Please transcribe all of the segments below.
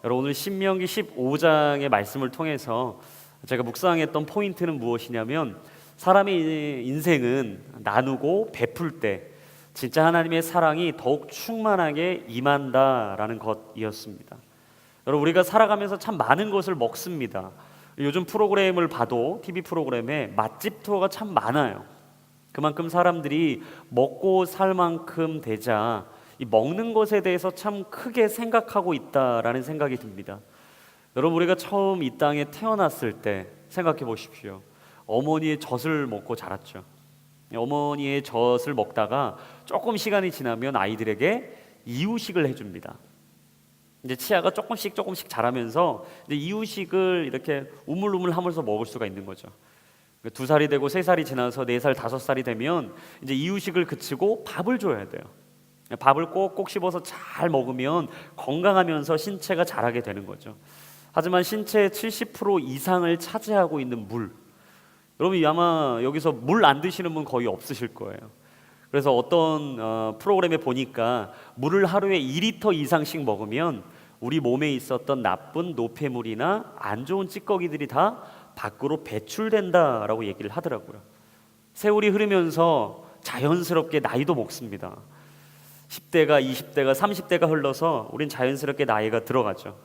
여러분, 오늘 신명기 15장의 말씀을 통해서 제가 묵상했던 포인트는 무엇이냐면, 사람의 인생은 나누고 베풀 때 진짜 하나님의 사랑이 더욱 충만하게 임한다라는 것이었습니다. 여러분, 우리가 살아가면서 참 많은 것을 먹습니다. 요즘 프로그램을 봐도 TV 프로그램에 맛집 투어가 참 많아요. 그만큼 사람들이 먹고 살 만큼 되자 이 먹는 것에 대해서 참 크게 생각하고 있다라는 생각이 듭니다. 여러분, 우리가 처음 이 땅에 태어났을 때 생각해 보십시오. 어머니의 젖을 먹고 자랐죠. 어머니의 젖을 먹다가 조금 시간이 지나면 아이들에게 이유식을 해줍니다. 이제 치아가 조금씩 자라면서 이제 이유식을 이렇게 우물우물 하면서 먹을 수가 있는 거죠. 2살이 되고 3살이 지나서 4살, 5살이 되면 이제 이유식을 그치고 밥을 줘야 돼요. 밥을 꼭꼭 씹어서 잘 먹으면 건강하면서 신체가 자라게 되는 거죠. 하지만 신체의 70% 이상을 차지하고 있는 물, 여러분 아마 여기서 물 안 드시는 분 거의 없으실 거예요. 그래서 어떤 프로그램에 보니까 물을 하루에 2리터 이상씩 먹으면 우리 몸에 있었던 나쁜 노폐물이나 안 좋은 찌꺼기들이 다 밖으로 배출된다라고 얘기를 하더라고요. 세월이 흐르면서 자연스럽게 나이도 먹습니다. 10대가 20대가 30대가 흘러서 우린 자연스럽게 나이가 들어가죠.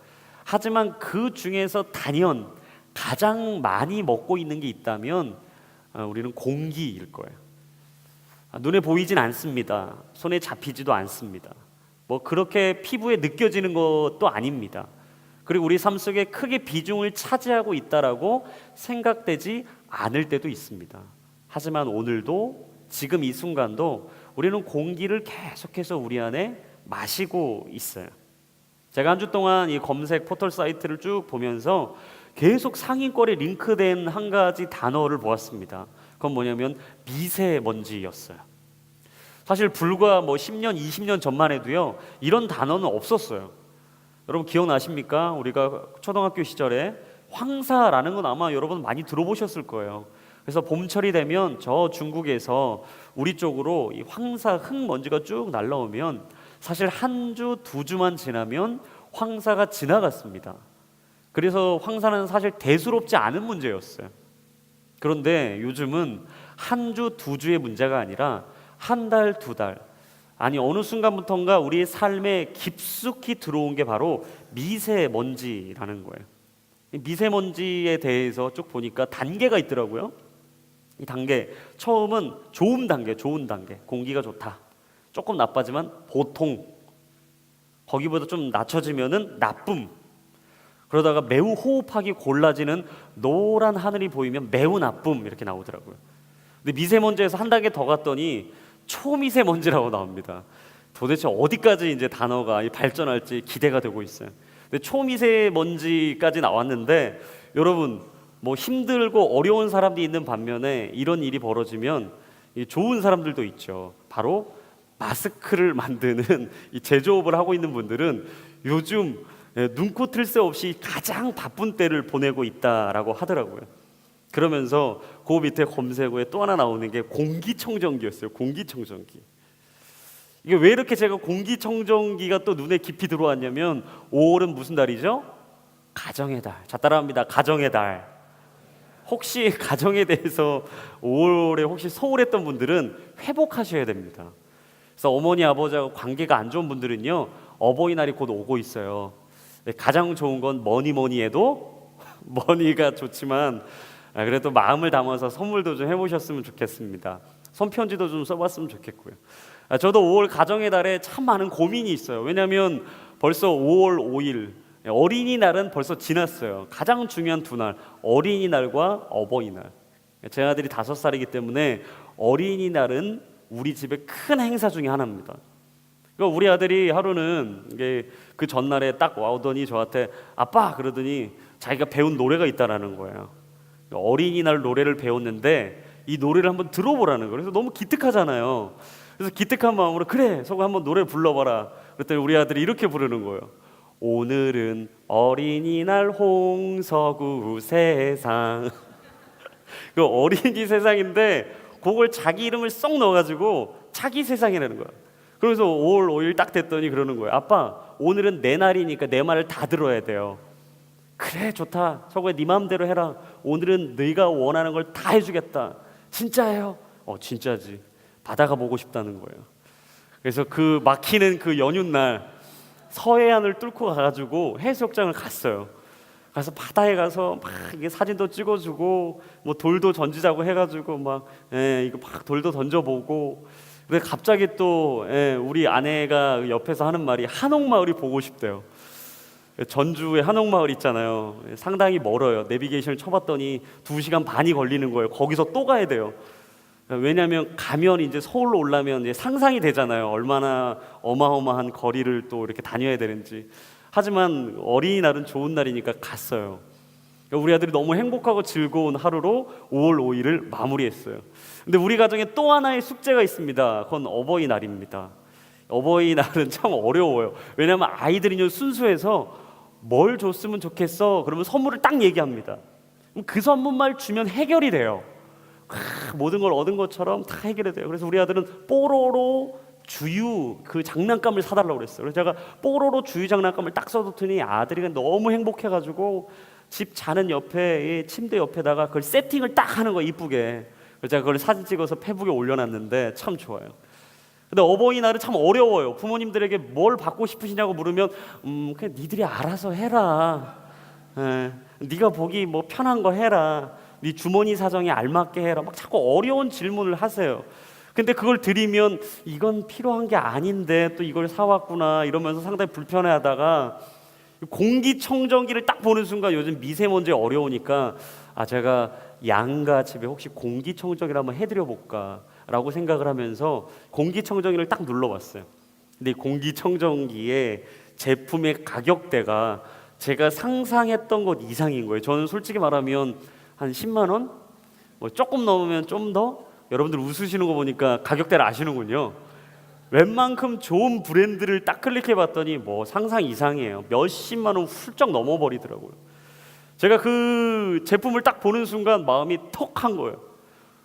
하지만 그 중에서 단연 가장 많이 먹고 있는 게 있다면 우리는 공기일 거예요. 눈에 보이진 않습니다. 손에 잡히지도 않습니다. 뭐 그렇게 피부에 느껴지는 것도 아닙니다. 그리고 우리 삶 속에 크게 비중을 차지하고 있다라고 생각되지 않을 때도 있습니다. 하지만 오늘도 지금 이 순간도 우리는 공기를 계속해서 우리 안에 마시고 있어요. 제가 한 주 동안 이 검색 포털 사이트를 쭉 보면서 계속 상위권에 링크된 한 가지 단어를 보았습니다. 그건 뭐냐면 미세먼지였어요. 사실 불과 10년, 20년 전만 해도요, 이런 단어는 없었어요. 여러분 기억나십니까? 우리가 초등학교 시절에 황사라는 건 아마 여러분 많이 들어보셨을 거예요. 그래서 봄철이 되면 저 중국에서 우리 쪽으로 이 황사 흙먼지가 쭉 날라오면 사실 한 주, 2주만 지나면 황사가 지나갔습니다. 그래서 황사는 사실 대수롭지 않은 문제였어요. 그런데 요즘은 한 주, 2주의 문제가 아니라 한 달, 2달, 아니 어느 순간부터인가 우리의 삶에 깊숙이 들어온 게 바로 미세먼지라는 거예요. 이 미세먼지에 대해서 쭉 보니까 단계가 있더라고요. 이 단계, 처음은 좋은 단계, 공기가 좋다. 조금 나빠지만 보통, 거기보다 좀 낮춰지면은 나쁨, 그러다가 매우 호흡하기 곤란해지는 노란 하늘이 보이면 매우 나쁨, 이렇게 나오더라고요. 근데 미세먼지에서 한 단계 더 갔더니 초미세먼지라고 나옵니다. 도대체 어디까지 이제 단어가 발전할지 기대가 되고 있어요. 근데 초미세먼지까지 나왔는데 여러분, 뭐 힘들고 어려운 사람들이 있는 반면에 이런 일이 벌어지면 좋은 사람들도 있죠. 바로 마스크를 만드는 이 제조업을 하고 있는 분들은 요즘 눈코 틀 새 없이 가장 바쁜 때를 보내고 있다라고 하더라고요. 그러면서 그 밑에 검색어에 또 하나 나오는 게 공기청정기였어요. 공기청정기. 이게 왜 이렇게 제가 공기청정기가 또 눈에 깊이 들어왔냐면 5월은 무슨 달이죠? 가정의 달. 자, 따라합니다. 가정의 달. 혹시 가정에 대해서 5월에 혹시 소홀했던 분들은 회복하셔야 됩니다. 그래서 어머니 아버지하고 관계가 안 좋은 분들은요, 어버이날이 곧 오고 있어요. 가장 좋은 건 뭐니 해도 머니가 좋지만 그래도 마음을 담아서 선물도 좀 해보셨으면 좋겠습니다. 손편지도 좀 써봤으면 좋겠고요. 저도 5월 가정의 달에 참 많은 고민이 있어요. 왜냐하면 벌써 5월 5일 어린이날은 벌써 지났어요. 가장 중요한 두 날, 어린이날과 어버이날. 제 아들이 5살이기 때문에 어린이날은 우리 집의 큰 행사 중에 하나입니다. 그러니까 우리 아들이 하루는 이게 그 전날에 딱 와오더니 저한테 아빠 그러더니 자기가 배운 노래가 있다라는 거예요. 어린이날 노래를 배웠는데 이 노래를 한번 들어보라는 거예요. 그래서 너무 기특하잖아요. 그래서 기특한 마음으로 그래, 서구 한번 노래 불러봐라. 그랬더니 우리 아들이 이렇게 부르는 거예요. 오늘은 어린이날 홍서구 세상. 그 어린이 세상인데 그걸 자기 이름을 쏙 넣어가지고 자기 세상이라는 거야. 그래서 5월 5일 딱 됐더니 그러는 거예요. 아빠, 오늘은 내 날이니까 내 말을 다 들어야 돼요. 그래, 좋다. 서구야, 네 마음대로 해라. 오늘은 네가 원하는 걸 다 해주겠다. 진짜예요? 진짜지. 바다가 보고 싶다는 거예요. 그래서 그 막히는 그 연휴날 서해안을 뚫고 가가지고 해수욕장을 갔어요. 가서 바다에 가서 막 이게 사진도 찍어주고 뭐 돌도 던지자고 해가지고 막 이거 막 돌도 던져보고. 근데 갑자기 또 우리 아내가 옆에서 하는 말이 한옥마을이 보고 싶대요. 전주에 한옥마을 있잖아요. 상당히 멀어요. 내비게이션을 쳐봤더니 2시간 반이 걸리는 거예요. 거기서 또 가야 돼요. 왜냐하면 가면 이제 서울로 올라면 이제 상상이 되잖아요. 얼마나 어마어마한 거리를 또 이렇게 다녀야 되는지. 하지만 어린이날은 좋은 날이니까 갔어요. 우리 아들이 너무 행복하고 즐거운 하루로 5월 5일을 마무리했어요. 근데 우리 가정에 또 하나의 숙제가 있습니다. 그건 어버이날입니다. 어버이날은 참 어려워요. 왜냐하면 아이들이 순수해서 뭘 줬으면 좋겠어? 그러면 선물을 딱 얘기합니다. 그 선물만 주면 해결이 돼요. 모든 걸 얻은 것처럼 다 해결이 돼요. 그래서 우리 아들은 뽀로로 주유 그 장난감을 사달라고 그랬어요. 그래서 제가 뽀로로 주유 장난감을 딱 써뒀더니 아들이 너무 행복해가지고 집 자는 옆에 침대 옆에다가 그걸 세팅을 딱 하는 거예요. 이쁘게. 그래서 제가 그걸 사진 찍어서 페북에 올려놨는데 참 좋아요. 근데 어버이날은 참 어려워요. 부모님들에게 뭘 받고 싶으시냐고 물으면 그냥 니들이 알아서 해라. 네가 보기 뭐 편한 거 해라. 네 주머니 사정에 알맞게 해라. 막 자꾸 어려운 질문을 하세요. 근데 그걸 드리면 이건 필요한 게 아닌데 또 이걸 사왔구나 이러면서 상당히 불편해하다가 공기청정기를 딱 보는 순간 요즘 미세먼지 어려우니까 제가 양가 집에 혹시 공기청정기를 한번 해드려 볼까 라고 생각을 하면서 공기청정기를 딱 눌러봤어요. 근데 이 공기청정기의 제품의 가격대가 제가 상상했던 것 이상인 거예요. 저는 솔직히 말하면 한 10만 원? 뭐 조금 넘으면 좀 더? 여러분들 웃으시는 거 보니까 가격대를 아시는군요. 웬만큼 좋은 브랜드를 딱 클릭해봤더니 뭐 상상 이상이에요. 몇십만 원 훌쩍 넘어버리더라고요. 제가 그 제품을 딱 보는 순간 마음이 턱한 거예요.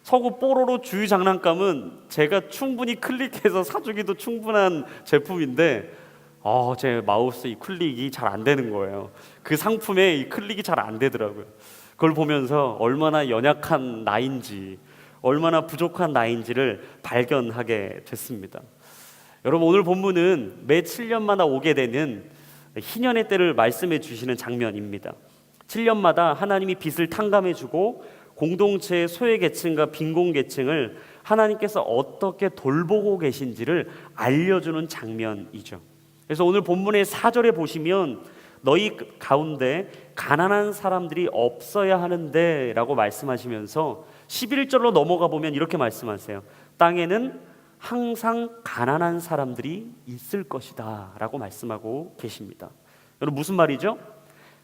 서구 뽀로로 주유 장난감은 제가 충분히 클릭해서 사주기도 충분한 제품인데 제 마우스 이 클릭이 잘 안 되는 거예요. 그 상품에 이 클릭이 잘 안 되더라고요. 그걸 보면서 얼마나 연약한 나인지, 얼마나 부족한 나인지를 발견하게 됐습니다. 여러분, 오늘 본문은 매 7년마다 오게 되는 희년의 때를 말씀해 주시는 장면입니다. 7년마다 하나님이 빚을 탕감해 주고 공동체의 소외계층과 빈곤계층을 하나님께서 어떻게 돌보고 계신지를 알려주는 장면이죠. 그래서 오늘 본문의 4절에 보시면 너희 가운데 가난한 사람들이 없어야 하는데 라고 말씀하시면서 11절로 넘어가 보면 이렇게 말씀하세요. 땅에는 항상 가난한 사람들이 있을 것이다 라고 말씀하고 계십니다. 여러분, 무슨 말이죠?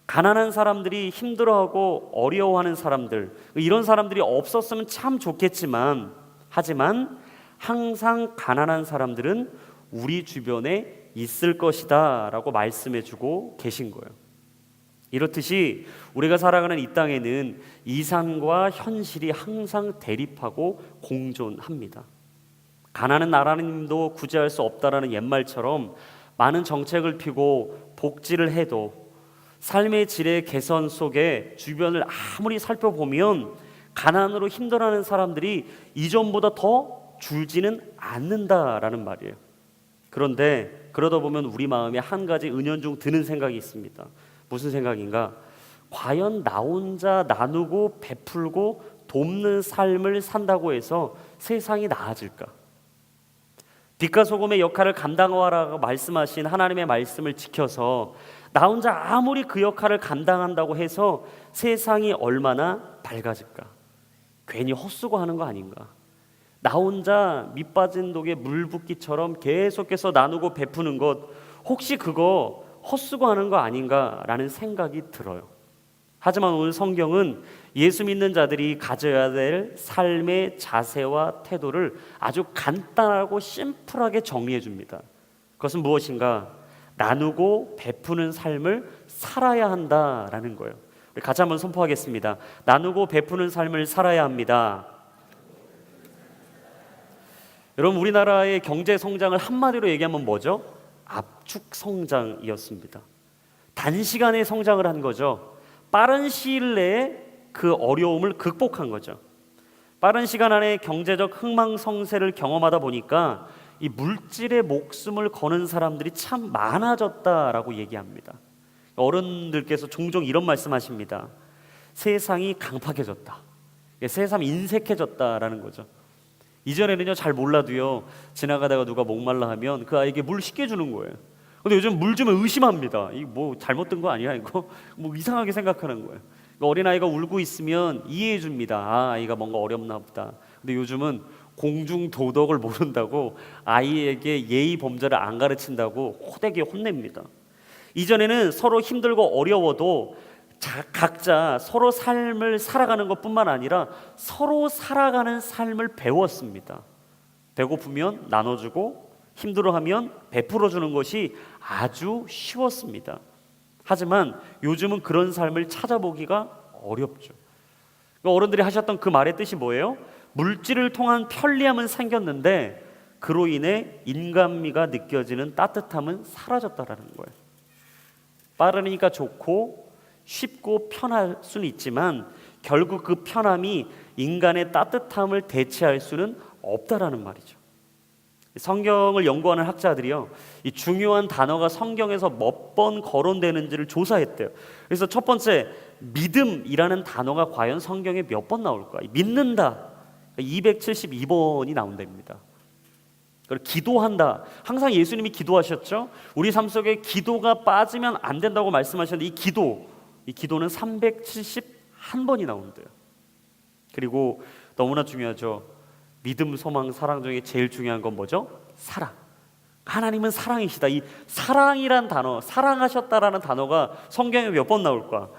가난한 사람들이 힘들어하고 어려워하는 사람들, 이런 사람들이 없었으면 참 좋겠지만, 하지만 항상 가난한 사람들은 우리 주변에 있을 것이다 라고 말씀해주고 계신 거예요. 이렇듯이 우리가 살아가는 이 땅에는 이상과 현실이 항상 대립하고 공존합니다. 가난한 나라님도 구제할 수 없다라는 옛말처럼 많은 정책을 펴고 복지를 해도 삶의 질의 개선 속에 주변을 아무리 살펴보면 가난으로 힘들어하는 사람들이 이전보다 더 줄지는 않는다라는 말이에요. 그런데 그러다 보면 우리 마음에 한 가지 은연중 드는 생각이 있습니다. 무슨 생각인가? 과연 나 혼자 나누고 베풀고 돕는 삶을 산다고 해서 세상이 나아질까? 빛과 소금의 역할을 감당하라고 말씀하신 하나님의 말씀을 지켜서 나 혼자 아무리 그 역할을 감당한다고 해서 세상이 얼마나 밝아질까? 괜히 헛수고하는 거 아닌가? 나 혼자 밑 빠진 독에 물 붓기처럼 계속해서 나누고 베푸는 것, 혹시 그거 헛수고하는 거 아닌가라는 생각이 들어요. 하지만 오늘 성경은 예수 믿는 자들이 가져야 될 삶의 자세와 태도를 아주 간단하고 심플하게 정리해 줍니다. 그것은 무엇인가? 나누고 베푸는 삶을 살아야 한다라는 거예요. 우리 같이 한번 선포하겠습니다. 나누고 베푸는 삶을 살아야 합니다. 여러분, 우리나라의 경제 성장을 한마디로 얘기하면 뭐죠? 압축 성장이었습니다. 단시간에 성장을 한 거죠. 빠른 시일 내에 그 어려움을 극복한 거죠. 빠른 시간 안에 경제적 흥망성쇠를 경험하다 보니까 이 물질에 목숨을 거는 사람들이 참 많아졌다라고 얘기합니다. 어른들께서 종종 이런 말씀하십니다. 세상이 강팍해졌다. 세상이 인색해졌다라는 거죠. 이전에는요, 잘 몰라도요, 지나가다가 누가 목말라 하면 그 아이에게 물 쉽게 주는 거예요. 근데 요즘 물 주면 의심합니다. 이거 뭐 잘못된 거 아니야? 이거 뭐 이상하게 생각하는 거예요. 어린아이가 울고 있으면 이해해 줍니다. 아, 아이가 뭔가 어렵나 보다. 근데 요즘은 공중 도덕을 모른다고 아이에게 예의 범절을 안 가르친다고 호되게 혼냅니다. 이전에는 서로 힘들고 어려워도 각자 서로 삶을 살아가는 것뿐만 아니라 서로 살아가는 삶을 배웠습니다. 배고프면 나눠주고 힘들어하면 베풀어주는 것이 아주 쉬웠습니다. 하지만 요즘은 그런 삶을 찾아보기가 어렵죠. 어른들이 하셨던 그 말의 뜻이 뭐예요? 물질을 통한 편리함은 생겼는데 그로 인해 인간미가 느껴지는 따뜻함은 사라졌다라는 거예요. 빠르니까 좋고 쉽고 편할 수는 있지만 결국 그 편함이 인간의 따뜻함을 대체할 수는 없다라는 말이죠. 성경을 연구하는 학자들이요, 이 중요한 단어가 성경에서 몇 번 거론되는지를 조사했대요. 그래서 첫 번째, 믿음이라는 단어가 과연 성경에 몇 번 나올까? 믿는다 272번이 나온답니다. 그리고 기도한다, 항상 예수님이 기도하셨죠. 우리 삶 속에 기도가 빠지면 안 된다고 말씀하셨는데 이 기도는 371번이 나온대요. 그리고 너무나 중요하죠. 믿음, 소망, 사랑 중에 제일 중요한 건 뭐죠? 사랑. 하나님은 사랑이시다. 이 사랑이란 단어, 사랑하셨다라는 단어가 성경에 몇 번 나올까?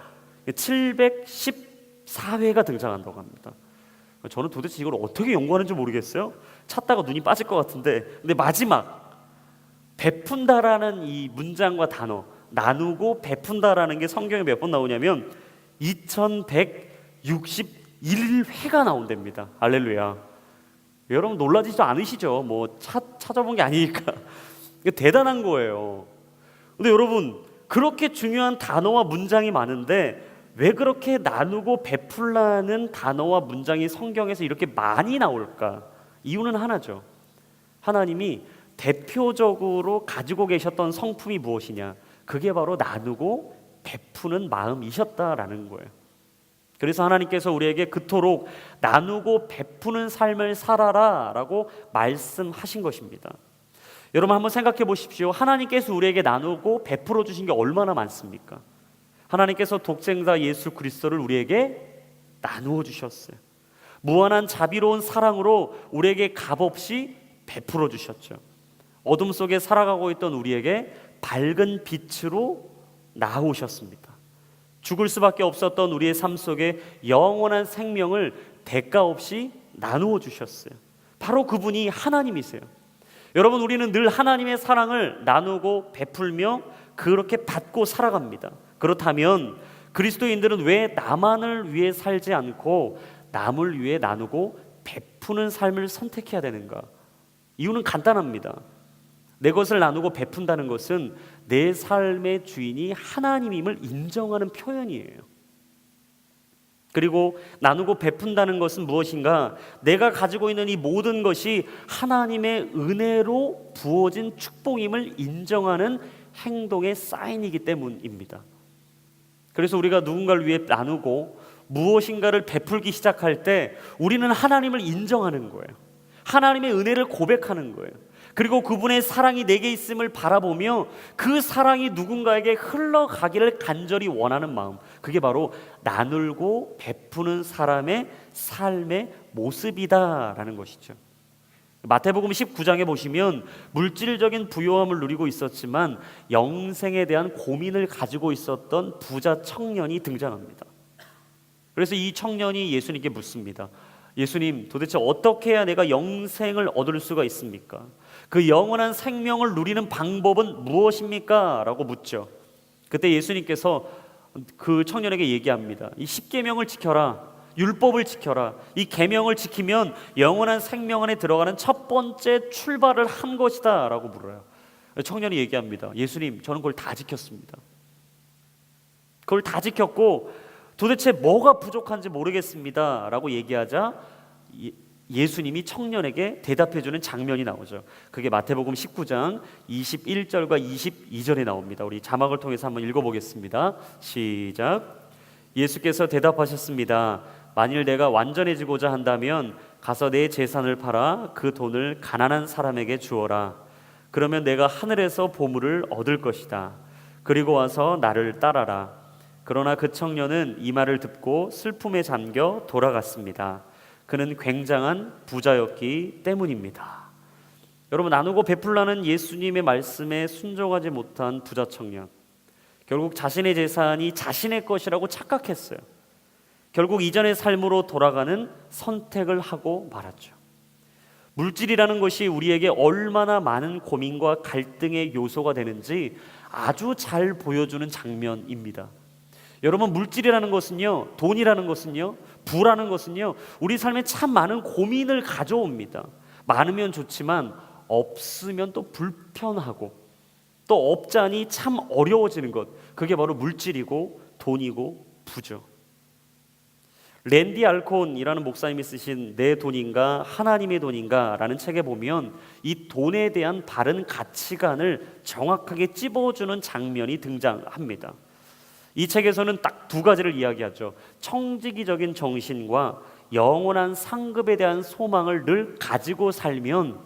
714회가 등장한다고 합니다. 저는 도대체 이걸 어떻게 연구하는지 모르겠어요. 찾다가 눈이 빠질 것 같은데, 근데 마지막 베푼다라는 이 문장과 단어, 나누고 베푼다라는 게 성경에 몇 번 나오냐면 2161회가 나온답니다. 할렐루야. 여러분 놀라지도 않으시죠? 뭐 찾아본 게 아니니까. 대단한 거예요. 근데 여러분, 그렇게 중요한 단어와 문장이 많은데 왜 그렇게 나누고 베풀라는 단어와 문장이 성경에서 이렇게 많이 나올까? 이유는 하나죠. 하나님이 대표적으로 가지고 계셨던 성품이 무엇이냐? 그게 바로 나누고 베푸는 마음이셨다라는 거예요. 그래서 하나님께서 우리에게 그토록 나누고 베푸는 삶을 살아라 라고 말씀하신 것입니다. 여러분 한번 생각해 보십시오. 하나님께서 우리에게 나누고 베풀어 주신 게 얼마나 많습니까? 하나님께서 독생자 예수 그리스도를 우리에게 나누어 주셨어요. 무한한 자비로운 사랑으로 우리에게 값없이 베풀어 주셨죠. 어둠 속에 살아가고 있던 우리에게 밝은 빛으로 나오셨습니다. 죽을 수밖에 없었던 우리의 삶 속에 영원한 생명을 대가 없이 나누어 주셨어요. 바로 그분이 하나님이세요. 여러분, 우리는 늘 하나님의 사랑을 나누고 베풀며 그렇게 받고 살아갑니다. 그렇다면 그리스도인들은 왜 나만을 위해 살지 않고 남을 위해 나누고 베푸는 삶을 선택해야 되는가? 이유는 간단합니다. 내 것을 나누고 베푼다는 것은 내 삶의 주인이 하나님임을 인정하는 표현이에요. 그리고 나누고 베푼다는 것은 무엇인가? 내가 가지고 있는 이 모든 것이 하나님의 은혜로 부어진 축복임을 인정하는 행동의 사인이기 때문입니다. 그래서 우리가 누군가를 위해 나누고 무엇인가를 베풀기 시작할 때 우리는 하나님을 인정하는 거예요. 하나님의 은혜를 고백하는 거예요. 그리고 그분의 사랑이 내게 있음을 바라보며 그 사랑이 누군가에게 흘러가기를 간절히 원하는 마음, 그게 바로 나누고 베푸는 사람의 삶의 모습이다라는 것이죠. 마태복음 19장에 보시면 물질적인 부요함을 누리고 있었지만 영생에 대한 고민을 가지고 있었던 부자 청년이 등장합니다. 그래서 이 청년이 예수님께 묻습니다. 예수님, 도대체 어떻게 해야 내가 영생을 얻을 수가 있습니까? 그 영원한 생명을 누리는 방법은 무엇입니까? 라고 묻죠. 그때 예수님께서 그 청년에게 얘기합니다. 이 10계명을 지켜라. 율법을 지켜라. 이 계명을 지키면 영원한 생명 안에 들어가는 첫 번째 출발을 한 것이다 라고 물어요. 청년이 얘기합니다. 예수님, 저는 그걸 다 지켰습니다. 그걸 다 지켰고 도대체 뭐가 부족한지 모르겠습니다 라고 얘기하자 예수님이 청년에게 대답해주는 장면이 나오죠. 그게 마태복음 19장 21절과 22절에 나옵니다. 우리 자막을 통해서 한번 읽어보겠습니다. 시작. 예수께서 대답하셨습니다. 만일 내가 완전해지고자 한다면 가서 내 재산을 팔아 그 돈을 가난한 사람에게 주어라. 그러면 내가 하늘에서 보물을 얻을 것이다. 그리고 와서 나를 따라라. 그러나 그 청년은 이 말을 듣고 슬픔에 잠겨 돌아갔습니다. 그는 굉장한 부자였기 때문입니다. 여러분, 나누고 베풀라는 예수님의 말씀에 순종하지 못한 부자 청년, 결국 자신의 재산이 자신의 것이라고 착각했어요. 결국 이전의 삶으로 돌아가는 선택을 하고 말았죠. 물질이라는 것이 우리에게 얼마나 많은 고민과 갈등의 요소가 되는지 아주 잘 보여주는 장면입니다. 여러분, 물질이라는 것은요, 돈이라는 것은요, 부라는 것은요, 우리 삶에 참 많은 고민을 가져옵니다. 많으면 좋지만 없으면 또 불편하고 또 없자니 참 어려워지는 것, 그게 바로 물질이고 돈이고 부죠. 랜디 알콘이라는 목사님이 쓰신 내 돈인가 하나님의 돈인가 라는 책에 보면 이 돈에 대한 바른 가치관을 정확하게 찝어주는 장면이 등장합니다. 이 책에서는 딱 두 가지를 이야기하죠. 청지기적인 정신과 영원한 상급에 대한 소망을 늘 가지고 살면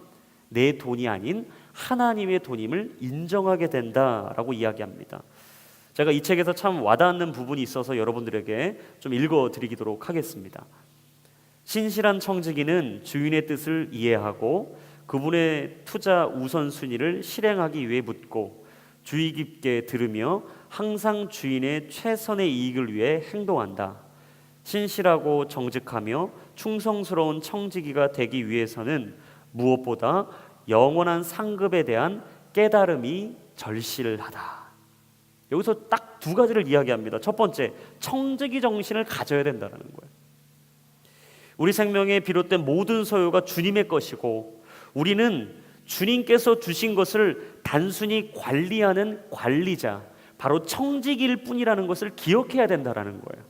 내 돈이 아닌 하나님의 돈임을 인정하게 된다라고 이야기합니다. 제가 이 책에서 참 와닿는 부분이 있어서 여러분들에게 좀 읽어드리도록 하겠습니다. 신실한 청지기는 주인의 뜻을 이해하고 그분의 투자 우선순위를 실행하기 위해 묻고 주의 깊게 들으며 항상 주인의 최선의 이익을 위해 행동한다. 신실하고 정직하며 충성스러운 청지기가 되기 위해서는 무엇보다 영원한 상급에 대한 깨달음이 절실하다. 여기서 딱 두 가지를 이야기합니다. 첫 번째, 청지기 정신을 가져야 된다는 거예요. 우리 생명에 비롯된 모든 소유가 주님의 것이고 우리는 주님께서 주신 것을 단순히 관리하는 관리자, 바로 청지기일 뿐이라는 것을 기억해야 된다는 거예요.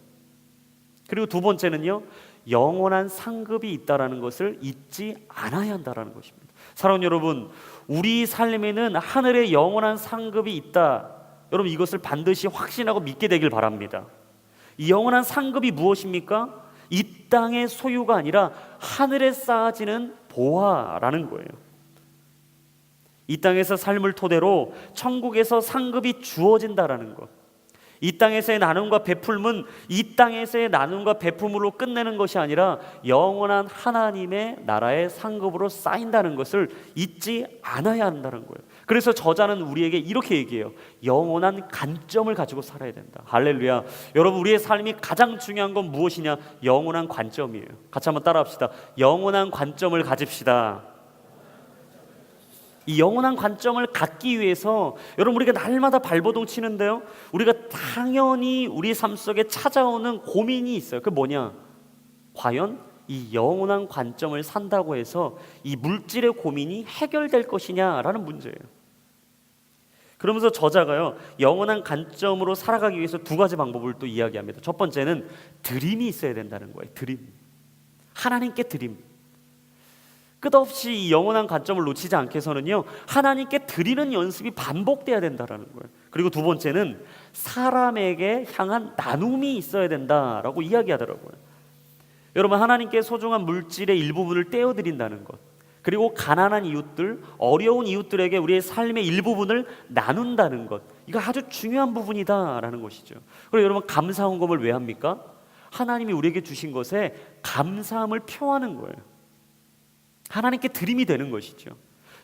그리고 두 번째는요, 영원한 상급이 있다는 것을 잊지 않아야 한다는 것입니다. 사랑하는 여러분, 우리 삶에는 하늘의 영원한 상급이 있다. 여러분, 이것을 반드시 확신하고 믿게 되길 바랍니다. 이 영원한 상급이 무엇입니까? 이 땅의 소유가 아니라 하늘에 쌓아지는 보화라는 거예요. 이 땅에서 삶을 토대로 천국에서 상급이 주어진다라는 것. 이 땅에서의 나눔과 베풀음은 이 땅에서의 나눔과 베풀음으로 끝내는 것이 아니라 영원한 하나님의 나라의 상급으로 쌓인다는 것을 잊지 않아야 한다는 거예요. 그래서 저자는 우리에게 이렇게 얘기해요. 영원한 관점을 가지고 살아야 된다. 할렐루야. 여러분, 우리의 삶이 가장 중요한 건 무엇이냐? 영원한 관점이에요. 같이 한번 따라합시다. 영원한 관점을 가집시다. 이 영원한 관점을 갖기 위해서 여러분, 우리가 날마다 발버둥 치는데요, 우리가 당연히 우리 삶 속에 찾아오는 고민이 있어요. 그게 뭐냐? 과연 이 영원한 관점을 산다고 해서 이 물질의 고민이 해결될 것이냐라는 문제예요. 그러면서 저자가요, 영원한 관점으로 살아가기 위해서 두 가지 방법을 또 이야기합니다. 첫 번째는 드림이 있어야 된다는 거예요. 드림. 하나님께 드림. 끝없이 이 영원한 관점을 놓치지 않게 해서는요, 하나님께 드리는 연습이 반복돼야 된다는 거예요. 그리고 두 번째는 사람에게 향한 나눔이 있어야 된다라고 이야기하더라고요. 여러분, 하나님께 소중한 물질의 일부분을 떼어드린다는 것, 그리고 가난한 이웃들, 어려운 이웃들에게 우리의 삶의 일부분을 나눈다는 것, 이거 아주 중요한 부분이다라는 것이죠. 그리고 여러분, 감사헌금을 왜 합니까? 하나님이 우리에게 주신 것에 감사함을 표하는 거예요. 하나님께 드림이 되는 것이죠.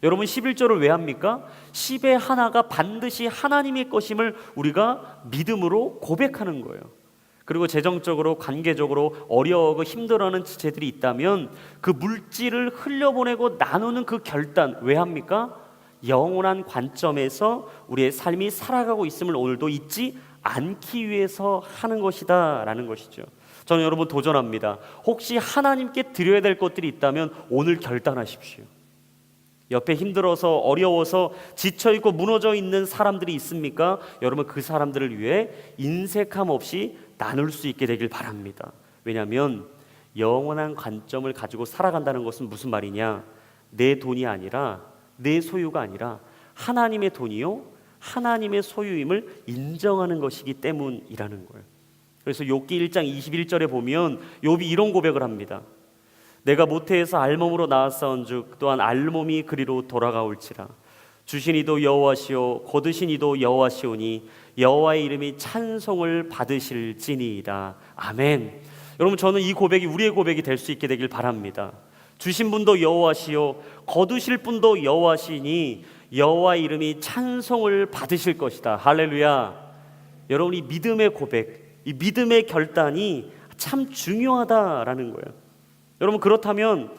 여러분, 11조를 왜 합니까? 10의 하나가 반드시 하나님의 것임을 우리가 믿음으로 고백하는 거예요. 그리고 재정적으로, 관계적으로 어려워하고 힘들어하는 지체들이 있다면 그 물질을 흘려보내고 나누는 그 결단, 왜 합니까? 영원한 관점에서 우리의 삶이 살아가고 있음을 오늘도 잊지 않기 위해서 하는 것이다 라는 것이죠. 저는 여러분 도전합니다. 혹시 하나님께 드려야 될 것들이 있다면 오늘 결단하십시오. 옆에 힘들어서 어려워서 지쳐있고 무너져 있는 사람들이 있습니까? 여러분 그 사람들을 위해 인색함 없이 나눌 수 있게 되길 바랍니다. 왜냐하면 영원한 관점을 가지고 살아간다는 것은 무슨 말이냐? 내 돈이 아니라, 내 소유가 아니라 하나님의 돈이요 하나님의 소유임을 인정하는 것이기 때문이라는 거예요. 그래서 욥기 1장 21절에 보면 욥이 이런 고백을 합니다. 내가 모태에서 알몸으로 나왔사온즉 또한 알몸이 그리로 돌아가올지라. 주신 이도 여호와시오 거두신 이도 여호와시오니 여호와의 이름이 찬송을 받으실지니이다. 아멘. 여러분 저는 이 고백이 우리의 고백이 될 수 있게 되길 바랍니다. 주신 분도 여호와시오 거두실 분도 여호와시니 여호와의 이름이 찬송을 받으실 것이다. 할렐루야. 여러분 이 믿음의 고백, 이 믿음의 결단이 참 중요하다라는 거예요. 여러분 그렇다면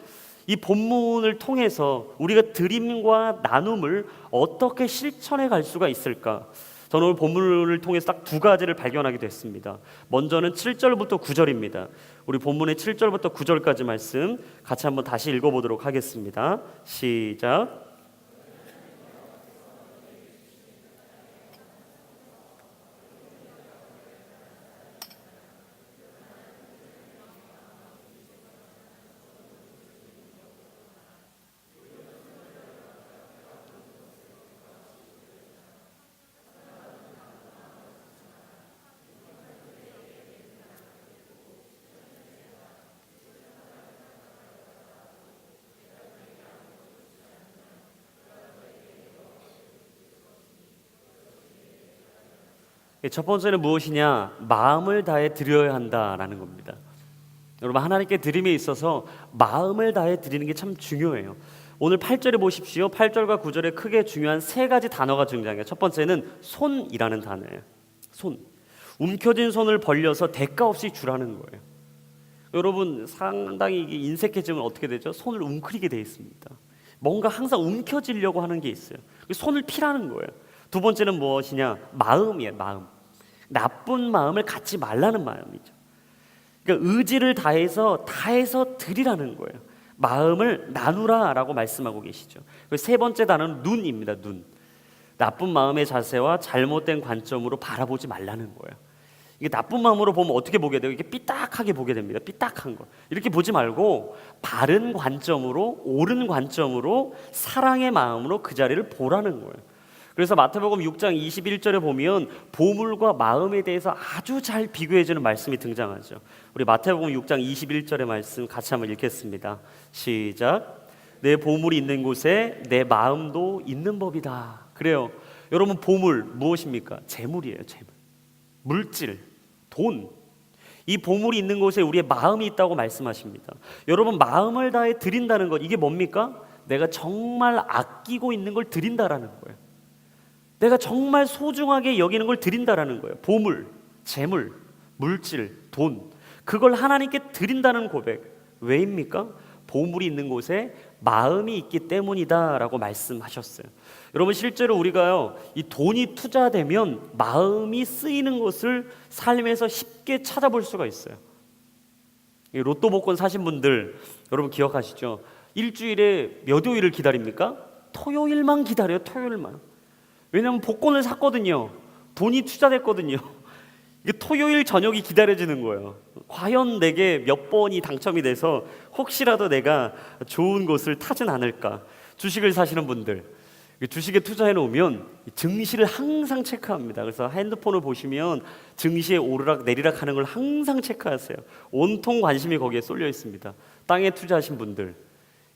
이 본문을 통해서 우리가 드림과 나눔을 어떻게 실천해 갈 수가 있을까? 저는 오늘 본문을 통해서 딱 두 가지를 발견하게 됐습니다. 먼저는 7절부터 9절입니다. 우리 본문의 7절부터 9절까지 말씀 같이 한번 다시 읽어보도록 하겠습니다. 시작. 첫 번째는 무엇이냐? 마음을 다해 드려야 한다라는 겁니다. 여러분 하나님께 드림에 있어서 마음을 다해 드리는 게 참 중요해요. 오늘 8절에 보십시오. 8절과 9절에 크게 중요한 세 가지 단어가 등장해요. 첫 번째는 손이라는 단어예요. 손. 움켜진 손을 벌려서 대가 없이 주라는 거예요. 여러분 상당히 이게 인색해지면 어떻게 되죠? 손을 웅크리게 돼 있습니다. 뭔가 항상 움켜쥐려고 하는 게 있어요. 손을 피라는 거예요. 두 번째는 무엇이냐? 마음이에요. 마음. 나쁜 마음을 갖지 말라는 마음이죠. 그러니까 의지를 다해서 드리라는 거예요. 마음을 나누라라고 말씀하고 계시죠. 세 번째 단어는 눈입니다. 눈. 나쁜 마음의 자세와 잘못된 관점으로 바라보지 말라는 거예요. 이게 나쁜 마음으로 보면 어떻게 보게 돼요? 이게 삐딱하게 보게 됩니다. 삐딱한 거. 이렇게 보지 말고 바른 관점으로, 옳은 관점으로 사랑의 마음으로 그 자리를 보라는 거예요. 그래서 마태복음 6장 21절에 보면 보물과 마음에 대해서 아주 잘 비교해주는 말씀이 등장하죠. 우리 마태복음 6장 21절의 말씀 같이 한번 읽겠습니다. 시작. 내 보물이 있는 곳에 내 마음도 있는 법이다. 그래요. 여러분 보물 무엇입니까? 재물이에요. 재물. 물질, 돈. 이 보물이 있는 곳에 우리의 마음이 있다고 말씀하십니다. 여러분 마음을 다해 드린다는 것 이게 뭡니까? 내가 정말 아끼고 있는 걸 드린다라는 거예요. 내가 정말 소중하게 여기는 걸 드린다라는 거예요. 보물, 재물, 물질, 돈 그걸 하나님께 드린다는 고백. 왜입니까? 보물이 있는 곳에 마음이 있기 때문이다라고 말씀하셨어요. 여러분 실제로 우리가요 이 돈이 투자되면 마음이 쓰이는 것을 삶에서 쉽게 찾아볼 수가 있어요. 로또 복권 사신 분들 여러분 기억하시죠? 일주일에 몇 요일을 기다립니까? 토요일만 기다려요. 토요일만. 왜냐하면 복권을 샀거든요. 돈이 투자됐거든요. 이게 토요일 저녁이 기다려지는 거예요. 과연 내게 몇 번이 당첨이 돼서 혹시라도 내가 좋은 곳을 타진 않을까. 주식을 사시는 분들 주식에 투자해 놓으면 증시를 항상 체크합니다. 그래서 핸드폰을 보시면 증시에 오르락 내리락 하는 걸 항상 체크하세요. 온통 관심이 거기에 쏠려 있습니다. 땅에 투자하신 분들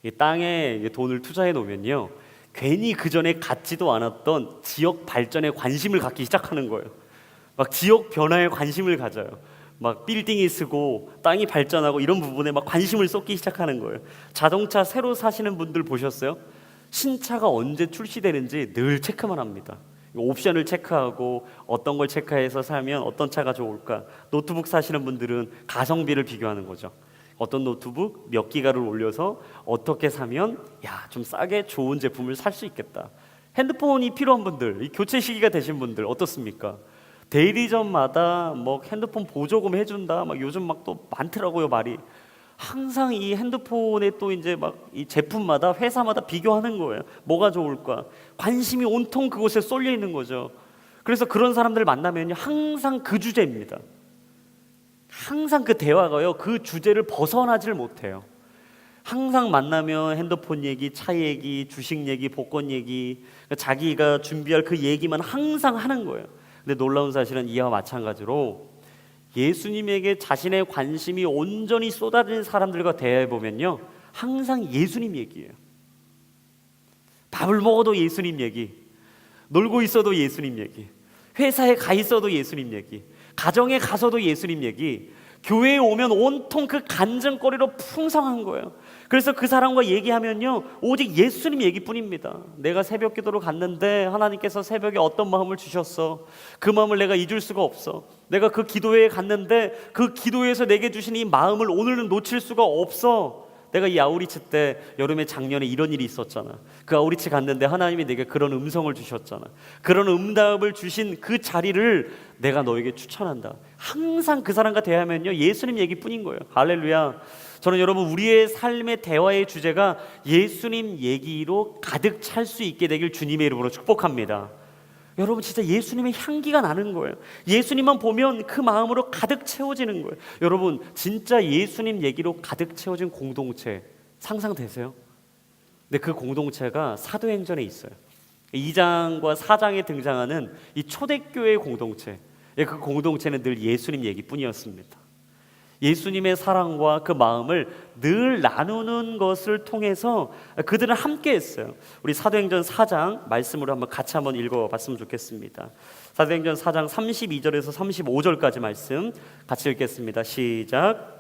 이 땅에 돈을 투자해 놓으면요 괜히 그 전에 갖지도 않았던 지역 발전에 관심을 갖기 시작하는 거예요. 막 지역 변화에 관심을 가져요. 막 빌딩이 쓰고 땅이 발전하고 이런 부분에 막 관심을 쏟기 시작하는 거예요. 자동차 새로 사시는 분들 보셨어요? 신차가 언제 출시되는지 늘 체크만 합니다. 옵션을 체크하고 어떤 걸 체크해서 사면 어떤 차가 좋을까. 노트북 사시는 분들은 가성비를 비교하는 거죠. 어떤 노트북 몇 기가를 올려서 어떻게 사면 좀 싸게 좋은 제품을 살 수 있겠다. 핸드폰이 필요한 분들, 이 교체 시기가 되신 분들 어떻습니까? 대리점마다 뭐 핸드폰 보조금 해준다, 막 요즘 막 또 많더라고요 말이. 항상 이 핸드폰에 또 이제 막 이 제품마다 회사마다 비교하는 거예요. 뭐가 좋을까? 관심이 온통 그곳에 쏠려 있는 거죠. 그래서 그런 사람들 만나면요 항상 그 주제입니다. 항상 그 대화가요 그 주제를 벗어나질 못해요. 항상 만나면 핸드폰 얘기, 차 얘기, 주식 얘기, 복권 얘기, 자기가 준비할 그 얘기만 항상 하는 거예요. 근데 놀라운 사실은 이와 마찬가지로 예수님에게 자신의 관심이 온전히 쏟아진 사람들과 대화해보면요 항상 예수님 얘기예요. 밥을 먹어도 예수님 얘기, 놀고 있어도 예수님 얘기, 회사에 가 있어도 예수님 얘기, 가정에 가서도 예수님 얘기, 교회에 오면 온통 그 간증거리로 풍성한 거예요. 그래서 그 사람과 얘기하면요 오직 예수님 얘기뿐입니다. 내가 새벽 기도로 갔는데 하나님께서 새벽에 어떤 마음을 주셨어, 그 마음을 내가 잊을 수가 없어. 내가 그 기도회에 갔는데 그 기도회에서 내게 주신 이 마음을 오늘은 놓칠 수가 없어. 내가 이 아우리치 때 여름에 작년에 이런 일이 있었잖아. 그 아우리치 갔는데 하나님이 내게 그런 음성을 주셨잖아. 그런 응답을 주신 그 자리를 내가 너에게 추천한다. 항상 그 사람과 대화하면요 예수님 얘기뿐인 거예요. 할렐루야. 저는 여러분 우리의 삶의 대화의 주제가 예수님 얘기로 가득 찰 수 있게 되길 주님의 이름으로 축복합니다. 여러분 진짜 예수님의 향기가 나는 거예요. 예수님만 보면 그 마음으로 가득 채워지는 거예요. 여러분 진짜 예수님 얘기로 가득 채워진 공동체 상상되세요? 근데 그 공동체가 사도행전에 있어요. 2장과 4장에 등장하는 이 초대교회 공동체, 그 공동체는 늘 예수님 얘기뿐이었습니다. 예수님의 사랑과 그 마음을 늘 나누는 것을 통해서 그들은 함께 했어요. 우리 사도행전 4장 말씀으로 한번 같이 한번 읽어봤으면 좋겠습니다. 사도행전 4장 32절에서 35절까지 말씀 같이 읽겠습니다. 시작.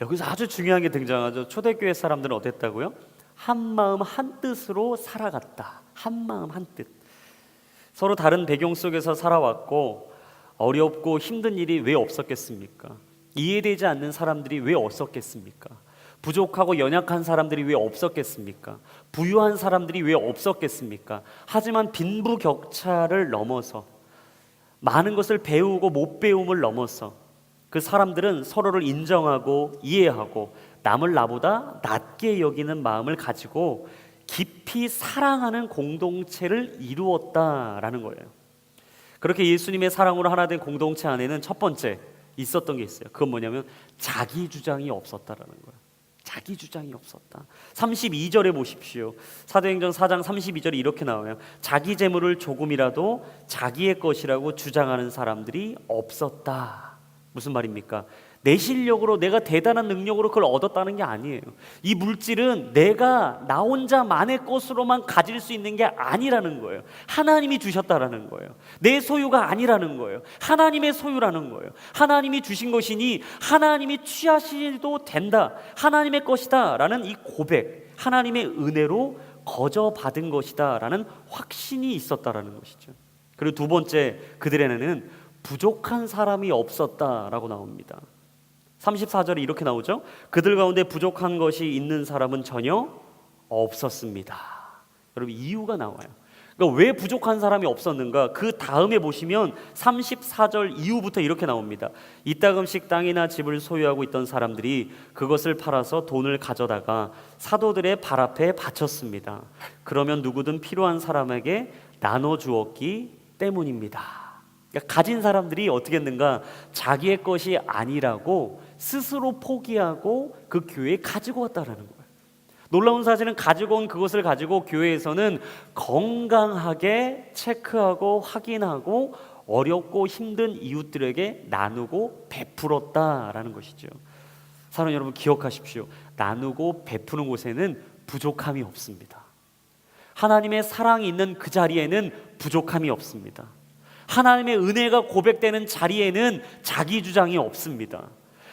여기서 아주 중요한 게 등장하죠. 초대교회 사람들은 어땠다고요? 한 마음 한 뜻으로 살아갔다. 한 마음 한 뜻. 서로 다른 배경 속에서 살아왔고 어렵고 힘든 일이 왜 없었겠습니까? 이해되지 않는 사람들이 왜 없었겠습니까? 부족하고 연약한 사람들이 왜 없었겠습니까? 부유한 사람들이 왜 없었겠습니까? 하지만 빈부격차를 넘어서 많은 것을 배우고 못 배움을 넘어서 그 사람들은 서로를 인정하고 이해하고 남을 나보다 낮게 여기는 마음을 가지고 깊이 사랑하는 공동체를 이루었다라는 거예요. 그렇게 예수님의 사랑으로 하나 된 공동체 안에는 첫 번째 있었던 게 있어요. 그건 뭐냐면 자기 주장이 없었다라는 거예요. 자기 주장이 없었다. 32절에 보십시오. 사도행전 4장 32절에 이렇게 나와요. 자기 재물을 조금이라도 자기의 것이라고 주장하는 사람들이 없었다. 무슨 말입니까? 내 실력으로 내가 대단한 능력으로 그걸 얻었다는 게 아니에요. 이 물질은 내가 나 혼자만의 것으로만 가질 수 있는 게 아니라는 거예요. 하나님이 주셨다라는 거예요. 내 소유가 아니라는 거예요. 하나님의 소유라는 거예요. 하나님이 주신 것이니 하나님이 취하시도 된다. 하나님의 것이다 라는 이 고백, 하나님의 은혜로 거저 받은 것이다 라는 확신이 있었다라는 것이죠. 그리고 두 번째, 그들에게는 부족한 사람이 없었다라고 나옵니다. 34절에 이렇게 나오죠. 그들 가운데 부족한 것이 있는 사람은 전혀 없었습니다. 여러분 이유가 나와요. 그러니까 왜 부족한 사람이 없었는가? 그 다음에 보시면 34절 이후부터 이렇게 나옵니다. 이따금씩 땅이나 집을 소유하고 있던 사람들이 그것을 팔아서 돈을 가져다가 사도들의 발 앞에 바쳤습니다. 그러면 누구든 필요한 사람에게 나눠주었기 때문입니다. 그러니까 가진 사람들이 어떻게 했는가? 자기의 것이 아니라고 스스로 포기하고 그 교회에 가지고 왔다라는 거예요. 놀라운 사실은 가지고 온 그것을 가지고 교회에서는 건강하게 체크하고 확인하고 어렵고 힘든 이웃들에게 나누고 베풀었다라는 것이죠. 사랑하는 여러분 기억하십시오. 나누고 베푸는 곳에는 부족함이 없습니다. 하나님의 사랑이 있는 그 자리에는 부족함이 없습니다. 하나님의 은혜가 고백되는 자리에는 자기 주장이 없습니다.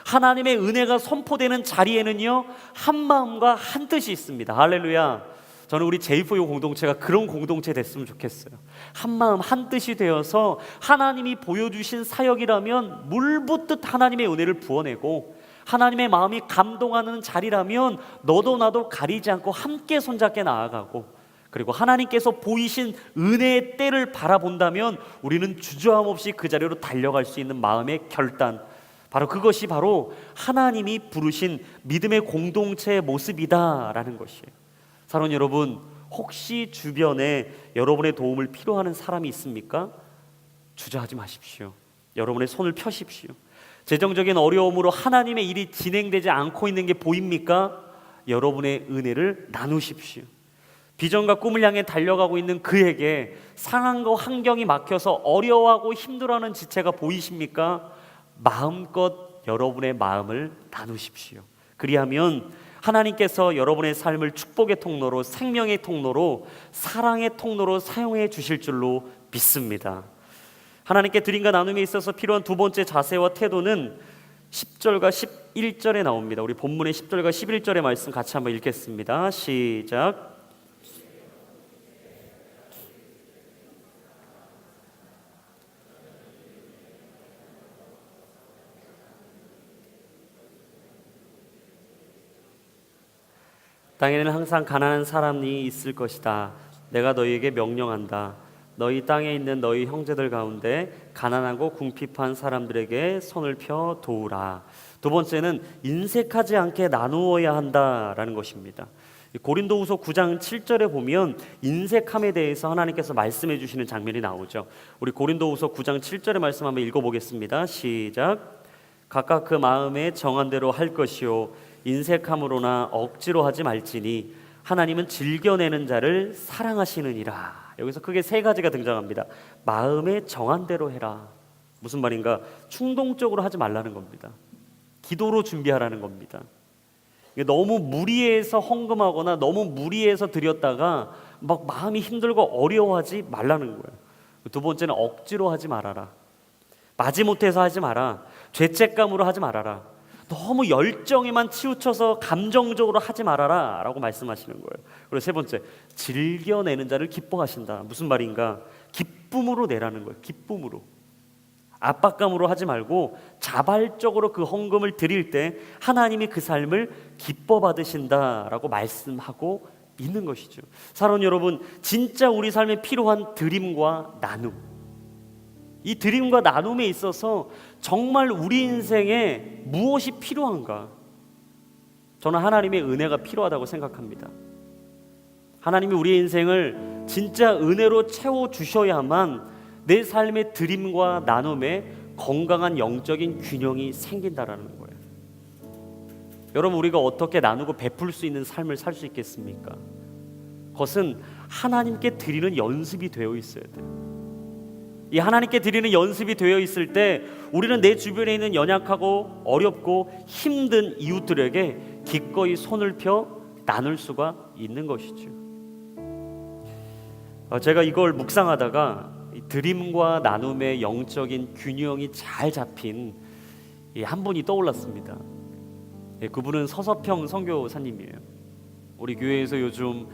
하나님의 은혜가 선포되는 자리에는요, 한 마음과 한 뜻이 있습니다. 할렐루야. 저는 우리 제이포요 공동체가 그런 공동체 됐으면 좋겠어요. 한 마음 한 뜻이 되어서 하나님이 보여주신 사역이라면 물붓듯 하나님의 은혜를 부어내고, 하나님의 마음이 감동하는 자리라면 너도 나도 가리지 않고 함께 손잡게 나아가고, 그리고 하나님께서 보이신 은혜의 때를 바라본다면 우리는 주저함 없이 그 자리로 달려갈 수 있는 마음의 결단, 바로 그것이 바로 하나님이 부르신 믿음의 공동체의 모습이다라는 것이에요. 사랑하는 여러분, 혹시 주변에 여러분의 도움을 필요하는 사람이 있습니까? 주저하지 마십시오. 여러분의 손을 펴십시오. 재정적인 어려움으로 하나님의 일이 진행되지 않고 있는 게 보입니까? 여러분의 은혜를 나누십시오. 비전과 꿈을 향해 달려가고 있는 그에게 상황과 환경이 막혀서 어려워하고 힘들어하는 지체가 보이십니까? 마음껏 여러분의 마음을 나누십시오. 그리하면 하나님께서 여러분의 삶을 축복의 통로로, 생명의 통로로, 사랑의 통로로 사용해 주실 줄로 믿습니다. 하나님께 드림과 나눔에 있어서 필요한 두 번째 자세와 태도는 10절과 11절에 나옵니다. 우리 본문의 10절과 11절의 말씀 같이 한번 읽겠습니다. 시작. 땅에는 항상 가난한 사람이 있을 것이다. 내가 너희에게 명령한다. 너희 땅에 있는 너희 형제들 가운데 가난하고 궁핍한 사람들에게 손을 펴 도우라. 두 번째는 인색하지 않게 나누어야 한다라는 것입니다. 고린도후서 9장 7절에 보면 인색함에 대해서 하나님께서 말씀해 주시는 장면이 나오죠. 우리 고린도후서 9장 7절의 말씀 한번 읽어보겠습니다. 시작. 각각 그 마음에 정한 대로 할 것이요 인색함으로나 억지로 하지 말지니 하나님은 즐겨내는 자를 사랑하시느니라. 여기서 크게 세 가지가 등장합니다. 마음에 정한 대로 해라. 무슨 말인가? 충동적으로 하지 말라는 겁니다. 기도로 준비하라는 겁니다. 너무 무리해서 헌금하거나 너무 무리해서 드렸다가 막 마음이 힘들고 어려워하지 말라는 거예요. 두 번째는 억지로 하지 말아라. 마지못해서 하지 마라. 죄책감으로 하지 말아라. 너무 열정에만 치우쳐서 감정적으로 하지 말아라 라고 말씀하시는 거예요. 그리고 세 번째, 즐겨내는 자를 기뻐하신다. 무슨 말인가? 기쁨으로 내라는 거예요. 기쁨으로. 압박감으로 하지 말고 자발적으로 그 헌금을 드릴 때 하나님이 그 삶을 기뻐 받으신다라고 말씀하고 있는 것이죠. 사랑하는 여러분, 진짜 우리 삶에 필요한 드림과 나눔, 이 드림과 나눔에 있어서 정말 우리 인생에 무엇이 필요한가? 저는 하나님의 은혜가 필요하다고 생각합니다. 하나님이 우리의 인생을 진짜 은혜로 채워주셔야만 내 삶의 드림과 나눔에 건강한 영적인 균형이 생긴다라는 거예요. 여러분, 우리가 어떻게 나누고 베풀 수 있는 삶을 살 수 있겠습니까? 그것은 하나님께 드리는 연습이 되어 있어야 돼요. 이 하나님께 드리는 연습이 되어 있을 때 우리는 내 주변에 있는 연약하고 어렵고 힘든 이웃들에게 기꺼이 손을 펴 나눌 수가 있는 것이죠. 제가 이걸 묵상하다가 드림과 나눔의 영적인 균형이 잘 잡힌 한 분이 떠올랐습니다. 그분은 서서평 선교사님이에요. 우리 교회에서 요즘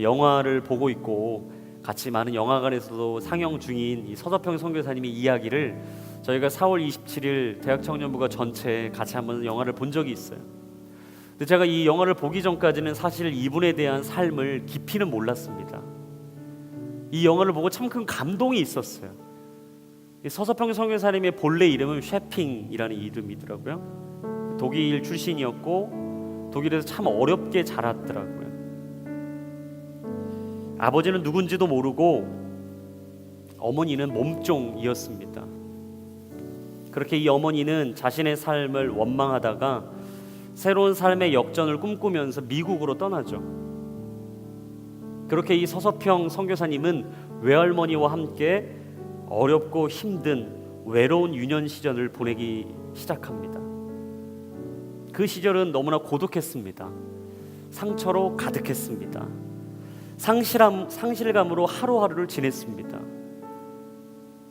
영화를 보고 있고 같이 많은 영화관에서도 상영 중인 이 서서평 선교사님의 이야기를 저희가 4월 27일 대학청년부가 전체 같이 한번 영화를 본 적이 있어요. 근데 제가 이 영화를 보기 전까지는 사실 이분에 대한 삶을 깊이는 몰랐습니다. 이 영화를 보고 참 큰 감동이 있었어요. 이 서서평 선교사님의 본래 이름은 셰핑이라는 이름이더라고요. 독일 출신이었고 독일에서 참 어렵게 자랐더라고요. 아버지는 누군지도 모르고 어머니는 몸종이었습니다. 그렇게 이 어머니는 자신의 삶을 원망하다가 새로운 삶의 역전을 꿈꾸면서 미국으로 떠나죠. 그렇게 이 서서평 선교사님은 외할머니와 함께 어렵고 힘든 외로운 유년 시절을 보내기 시작합니다. 그 시절은 너무나 고독했습니다. 상처로 가득했습니다. 상실감으로 하루하루를 지냈습니다.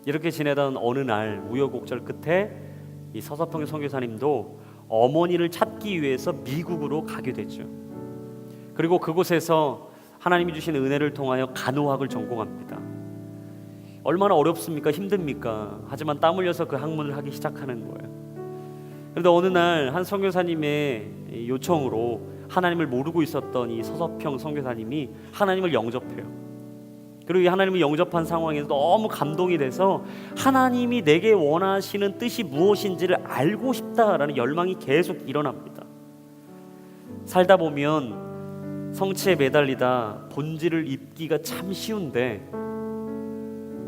이렇게 지내던 어느 날 우여곡절 끝에 이 서서평 선교사님도 어머니를 찾기 위해서 미국으로 가게 됐죠. 그리고 그곳에서 하나님이 주신 은혜를 통하여 간호학을 전공합니다. 얼마나 어렵습니까? 힘듭니까? 하지만 땀 흘려서 그 학문을 하기 시작하는 거예요. 그런데 어느 날 한 선교사님의 요청으로 하나님을 모르고 있었던 이 서서평 선교사님이 하나님을 영접해요. 그리고 이 하나님을 영접한 상황에서 너무 감동이 돼서 하나님이 내게 원하시는 뜻이 무엇인지를 알고 싶다라는 열망이 계속 일어납니다. 살다 보면 성취에 매달리다 본질을 잊기가 참 쉬운데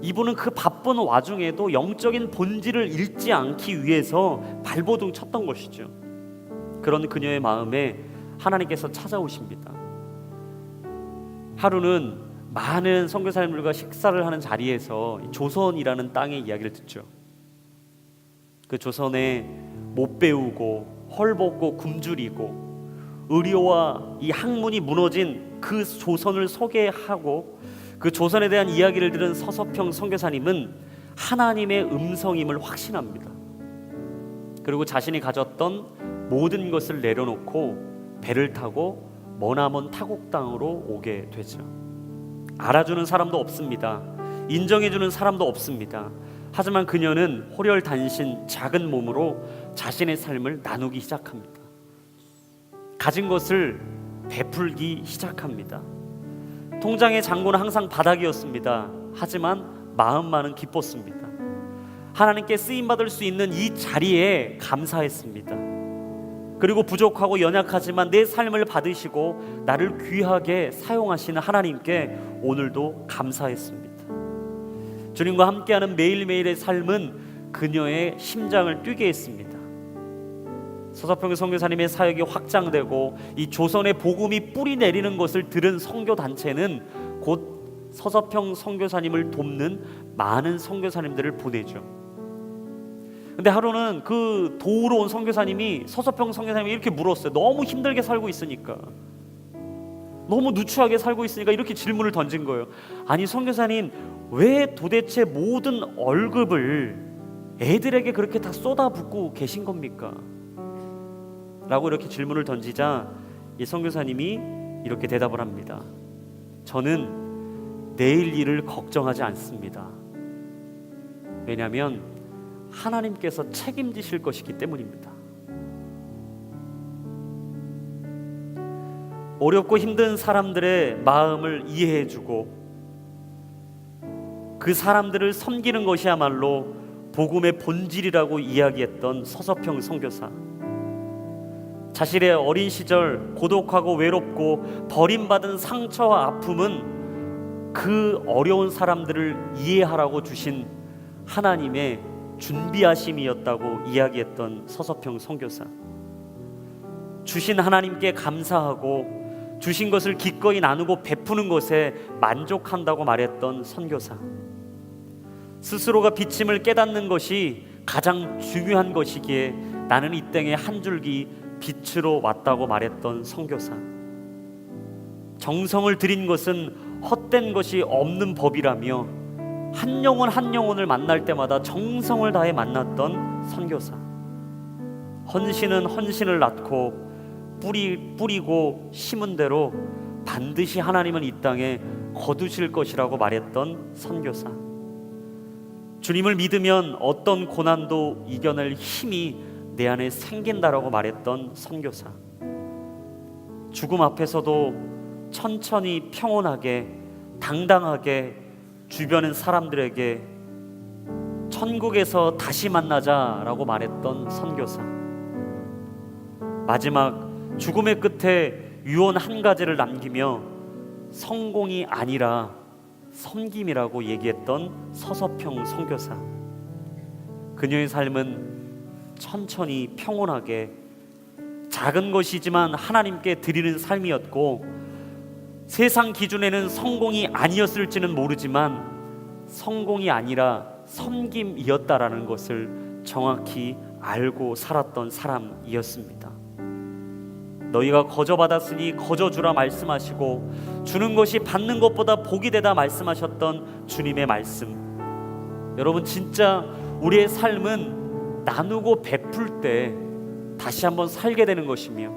이분은 그 바쁜 와중에도 영적인 본질을 잃지 않기 위해서 발버둥 쳤던 것이죠. 그런 그녀의 마음에 하나님께서 찾아오십니다. 하루는 많은 선교사님들과 식사를 하는 자리에서 조선이라는 땅의 이야기를 듣죠. 그 조선에 못 배우고 헐벗고 굶주리고 의료와 이 학문이 무너진 그 조선을 소개하고 그 조선에 대한 이야기를 들은 서서평 선교사님은 하나님의 음성임을 확신합니다. 그리고 자신이 가졌던 모든 것을 내려놓고 배를 타고 머나먼 타국 땅으로 오게 되죠. 알아주는 사람도 없습니다. 인정해주는 사람도 없습니다. 하지만 그녀는 호렬단신 작은 몸으로 자신의 삶을 나누기 시작합니다. 가진 것을 베풀기 시작합니다. 통장의 잔고는 항상 바닥이었습니다. 하지만 마음만은 기뻤습니다. 하나님께 쓰임받을 수 있는 이 자리에 감사했습니다. 그리고 부족하고 연약하지만 내 삶을 받으시고 나를 귀하게 사용하시는 하나님께 오늘도 감사했습니다. 주님과 함께하는 매일매일의 삶은 그녀의 심장을 뛰게 했습니다. 서서평 선교사님의 사역이 확장되고 이 조선의 복음이 뿌리 내리는 것을 들은 선교단체는 곧 서서평 선교사님을 돕는 많은 선교사님들을 보내죠. 근데 하루는 그 도우러 온 선교사님이 서서평 선교사님이 이렇게 물었어요. 너무 힘들게 살고 있으니까, 너무 누추하게 살고 있으니까 이렇게 질문을 던진 거예요. 아니 선교사님, 왜 도대체 모든 월급을 애들에게 그렇게 다 쏟아붓고 계신 겁니까? 라고 이렇게 질문을 던지자 이 선교사님이 이렇게 대답을 합니다. 저는 내일 일을 걱정하지 않습니다. 왜냐하면 하나님께서 책임지실 것이기 때문입니다. 어렵고 힘든 사람들의 마음을 이해해주고 그 사람들을 섬기는 것이야말로 복음의 본질이라고 이야기했던 서서평 선교사. 자신의 어린 시절 고독하고 외롭고 버림받은 상처와 아픔은 그 어려운 사람들을 이해하라고 주신 하나님의 준비하심이었다고 이야기했던 서서평 선교사. 주신 하나님께 감사하고 주신 것을 기꺼이 나누고 베푸는 것에 만족한다고 말했던 선교사. 스스로가 비침을 깨닫는 것이 가장 중요한 것이기에 나는 이 땅에 한 줄기 빛으로 왔다고 말했던 선교사. 정성을 들인 것은 헛된 것이 없는 법이라며 한 영혼 한 영혼을 만날 때마다 정성을 다해 만났던 선교사. 헌신은 헌신을 낳고 뿌리고 심은 대로 반드시 하나님은 이 땅에 거두실 것이라고 말했던 선교사. 주님을 믿으면 어떤 고난도 이겨낼 힘이 내 안에 생긴다라고 말했던 선교사. 죽음 앞에서도 천천히 평온하게 당당하게 주변의 사람들에게 천국에서 다시 만나자라고 말했던 선교사. 마지막 죽음의 끝에 유언 한 가지를 남기며 성공이 아니라 섬김이라고 얘기했던 서서평 선교사. 그녀의 삶은 천천히 평온하게 작은 것이지만 하나님께 드리는 삶이었고, 세상 기준에는 성공이 아니었을지는 모르지만 성공이 아니라 섬김이었다라는 것을 정확히 알고 살았던 사람이었습니다. 너희가 거저 받았으니 거저 주라 말씀하시고 주는 것이 받는 것보다 복이 되다 말씀하셨던 주님의 말씀. 여러분, 진짜 우리의 삶은 나누고 베풀 때 다시 한번 살게 되는 것이며,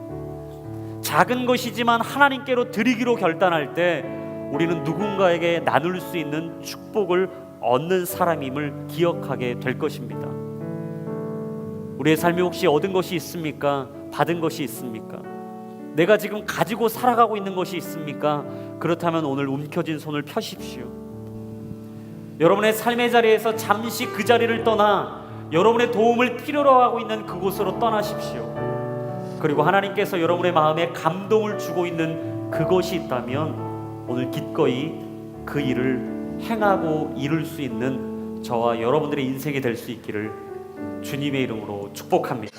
작은 것이지만 하나님께로 드리기로 결단할 때 우리는 누군가에게 나눌 수 있는 축복을 얻는 사람임을 기억하게 될 것입니다. 우리의 삶에 혹시 얻은 것이 있습니까? 받은 것이 있습니까? 내가 지금 가지고 살아가고 있는 것이 있습니까? 그렇다면 오늘 움켜진 손을 펴십시오. 여러분의 삶의 자리에서 잠시 그 자리를 떠나 여러분의 도움을 필요로 하고 있는 그곳으로 떠나십시오. 그리고 하나님께서 여러분의 마음에 감동을 주고 있는 그것이 있다면 오늘 기꺼이 그 일을 행하고 이룰 수 있는 저와 여러분들의 인생이 될 수 있기를 주님의 이름으로 축복합니다.